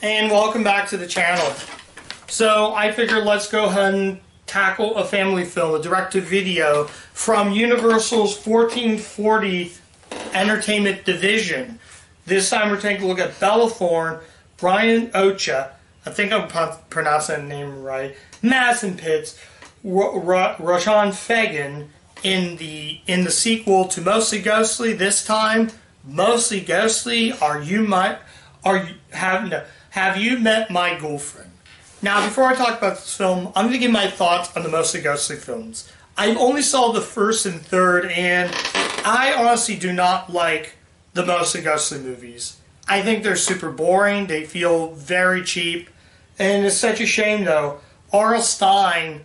and welcome back to the channel. So I figured let's go ahead and tackle a family film, a direct-to-video from Universal's 1440 Entertainment Division. This time we're taking a look at Bella Thorne, Brian Ocha, I think I'm pronouncing that name right, Madison Pitts, Roshan Fagan in the sequel to Mostly Ghostly. This time, Mostly Ghostly. Have you met my Ghoulfriend? Now, before I talk about this film, I'm going to give my thoughts on the Mostly Ghostly films. I only saw the first and third, and I honestly do not like the Mostly Ghostly movies. I think they're super boring. They feel very cheap, and it's such a shame, though. R.L. Stine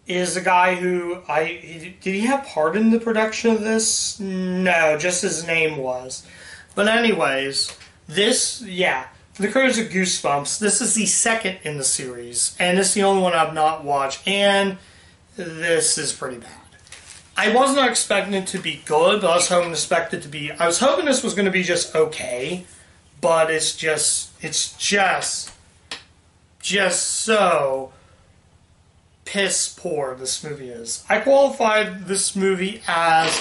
is a guy who did he have part in the production of this? No, just his name was. But anyways, this, yeah, for the creators of Goosebumps, this is the second in the series, and it's the only one I've not watched, and this is pretty bad. I was not expecting it to be good, but I was hoping this was going to be just okay, but it's just so piss poor this movie is. I qualified this movie as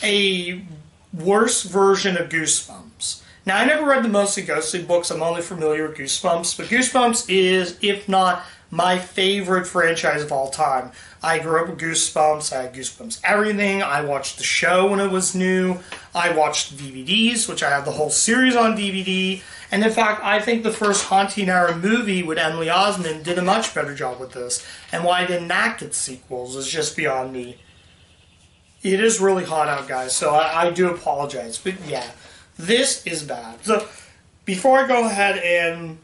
a worse version of Goosebumps. Now, I never read the Mostly Ghostly books. I'm only familiar with Goosebumps, but Goosebumps is, if not my favorite franchise of all time. I grew up with Goosebumps. I had Goosebumps everything. I watched the show when it was new. I watched DVDs, which I have the whole series on DVD. And in fact, I think the first Haunting Hour movie with Emily Osment did a much better job with this. And why didn't that get sequels is just beyond me. It is really hot out, guys, so I do apologize. But yeah, this is bad. So before I go ahead and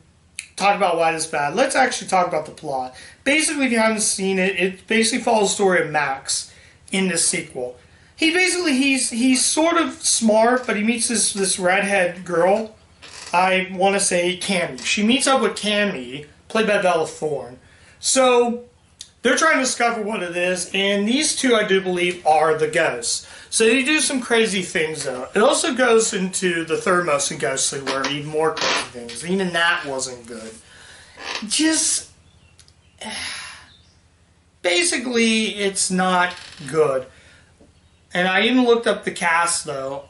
talk about why it's bad, let's actually talk about the plot. Basically, if you haven't seen it, it basically follows the story of Max in this sequel. He's sort of smart, but he meets this redhead girl. I want to say Cammy. She meets up with Cammy, played by Bella Thorne. So they're trying to discover what it is, and these two, I do believe, are the ghosts. So they do some crazy things, though. It also goes into the third Mostly Ghostly, where even more crazy things. Even that wasn't good. Just basically, it's not good. And I even looked up the cast, though.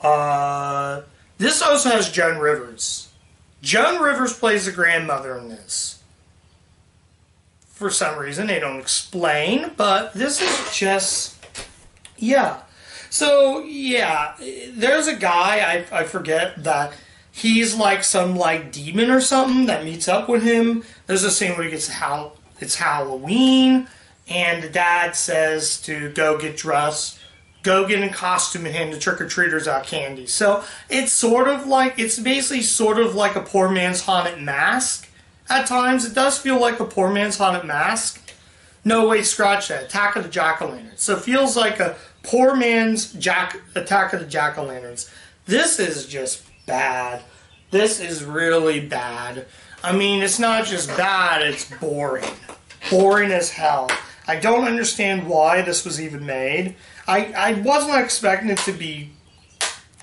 This also has Joan Rivers. Joan Rivers plays the grandmother in this. For some reason, they don't explain, but this is just, yeah. So, yeah, there's a guy, I forget, that he's like some like demon or something that meets up with him. There's a scene where he gets it's Halloween, and the dad says to go get dressed, go get in costume and hand the trick-or-treaters out candy. So it's basically sort of like a poor man's haunted mask. At times, it does feel like a poor man's haunted mask. No, wait, scratch that. Attack of the Jack-o'-lanterns. So it feels like a poor man's Attack of the Jack-o'-lanterns. This is just bad. This is really bad. I mean, it's not just bad, it's boring. Boring as hell. I don't understand why this was even made. I wasn't expecting it to be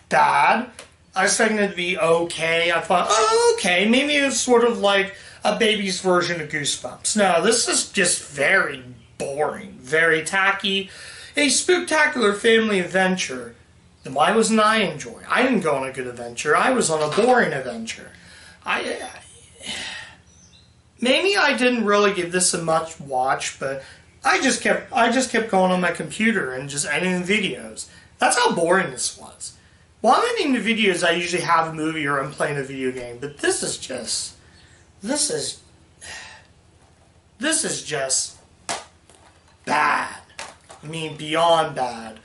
bad. I was expecting it to be okay. I thought, oh, okay, maybe it's sort of like a baby's version of Goosebumps. No, this is just very boring, very tacky. A spooktacular family adventure. Then why wasn't I enjoying? I didn't go on a good adventure. I was on a boring adventure. Maybe I didn't really give this a much watch, but I just kept going on my computer and just editing videos. That's how boring this was. While I'm editing the videos, I usually have a movie or I'm playing a video game, but this is just bad. I mean, beyond bad.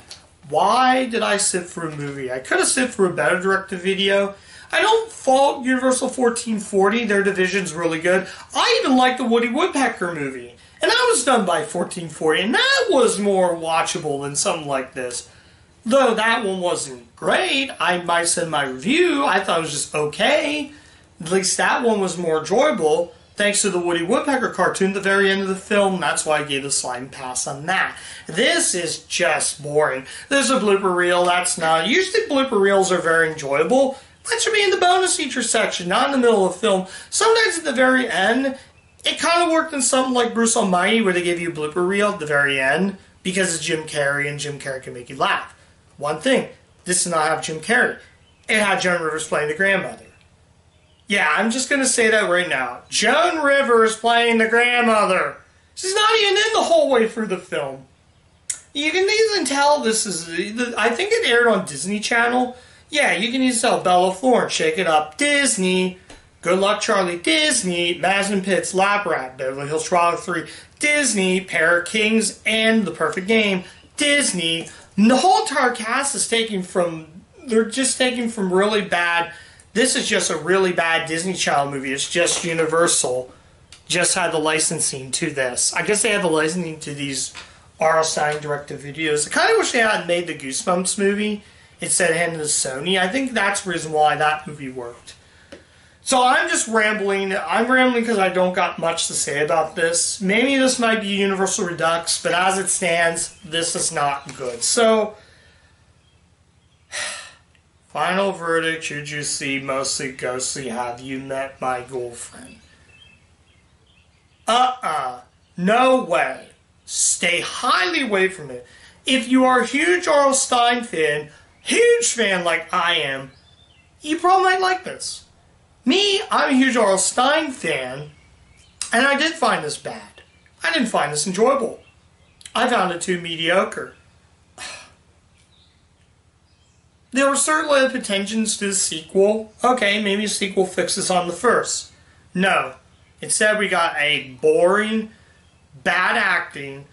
Why did I sit through a movie? I could have sit through a better direct-to-video. I don't fault Universal 1440. Their division's really good. I even like the Woody Woodpecker movie. And that was done by 1440, and that was more watchable than something like this. Though that one wasn't great, I might say in my review, I thought it was just okay. At least that one was more enjoyable, thanks to the Woody Woodpecker cartoon at the very end of the film. That's why I gave a slime pass on that. This is just boring. There's a blooper reel, that's not. Usually blooper reels are very enjoyable. That should be in the bonus feature section, not in the middle of the film. Sometimes at the very end, it kind of worked in something like Bruce Almighty, where they give you a blooper reel at the very end, because it's Jim Carrey, and Jim Carrey can make you laugh. One thing, this did not have Jim Carrey. It had Joan Rivers playing the grandmother. Yeah, I'm just going to say that right now. Joan Rivers playing the grandmother. She's not even in the whole way through the film. You can even tell this is... I think it aired on Disney Channel. Yeah, you can even tell Bella Florence, Shake It Up, Disney, Good Luck Charlie, Disney, Maslin Pitts, Lap Rat, Beverly Hills Trial 3, Disney, Pair of Kings, and The Perfect Game, Disney. And the whole entire cast is taken from... They're just taken from really bad... This is just a really bad Disney Channel movie. It's just Universal. Just had the licensing to this. I guess they had the licensing to these R.L. Stine directed videos. I kind of wish they hadn't made the Goosebumps movie instead of handing it to Sony. I think that's the reason why that movie worked. So I'm just rambling. I'm rambling because I don't got much to say about this. Maybe this might be Universal Redux, but as it stands, this is not good. So... Final verdict, should you see mostly ghostly, have you met my Ghoulfriend? No way. Stay highly away from it. If you are a huge R.L. Stine fan, huge fan like I am, you probably might like this. Me, I'm a huge R.L. Stine fan, and I did find this bad. I didn't find this enjoyable. I found it too mediocre. There were certainly pretensions to the sequel. Okay, maybe a sequel fixes on the first. No. Instead, we got a boring, bad acting,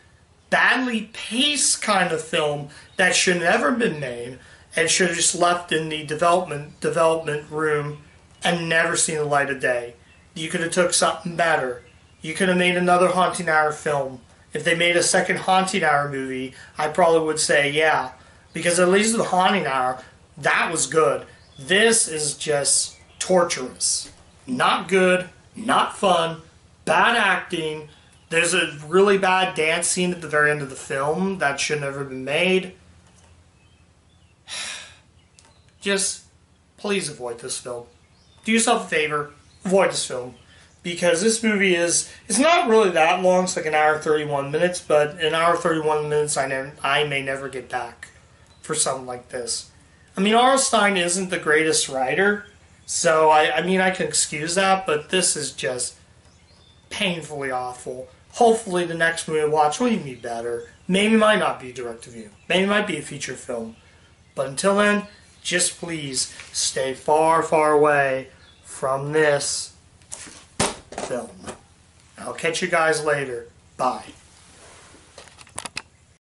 badly paced kind of film that should have never been made and should have just left in the development room and never seen the light of day. You could have took something better. You could have made another Haunting Hour film. If they made a second Haunting Hour movie, I probably would say yeah. Because at least the Haunting Hour, that was good. This is just torturous. Not good, not fun, bad acting. There's a really bad dance scene at the very end of the film that should never have been made. Just, please avoid this film. Do yourself a favor, avoid this film. Because this movie is, it's not really that long, it's like an hour and 31 minutes, but an hour and 31 minutes I may never get back for something like this. I mean, R.L. Stine isn't the greatest writer, so I mean, I can excuse that, but this is just painfully awful. Hopefully the next movie I watch will even be better. Maybe it might not be direct-to-view. Maybe it might be a feature film. But until then, just please stay far, far away from this film. I'll catch you guys later. Bye.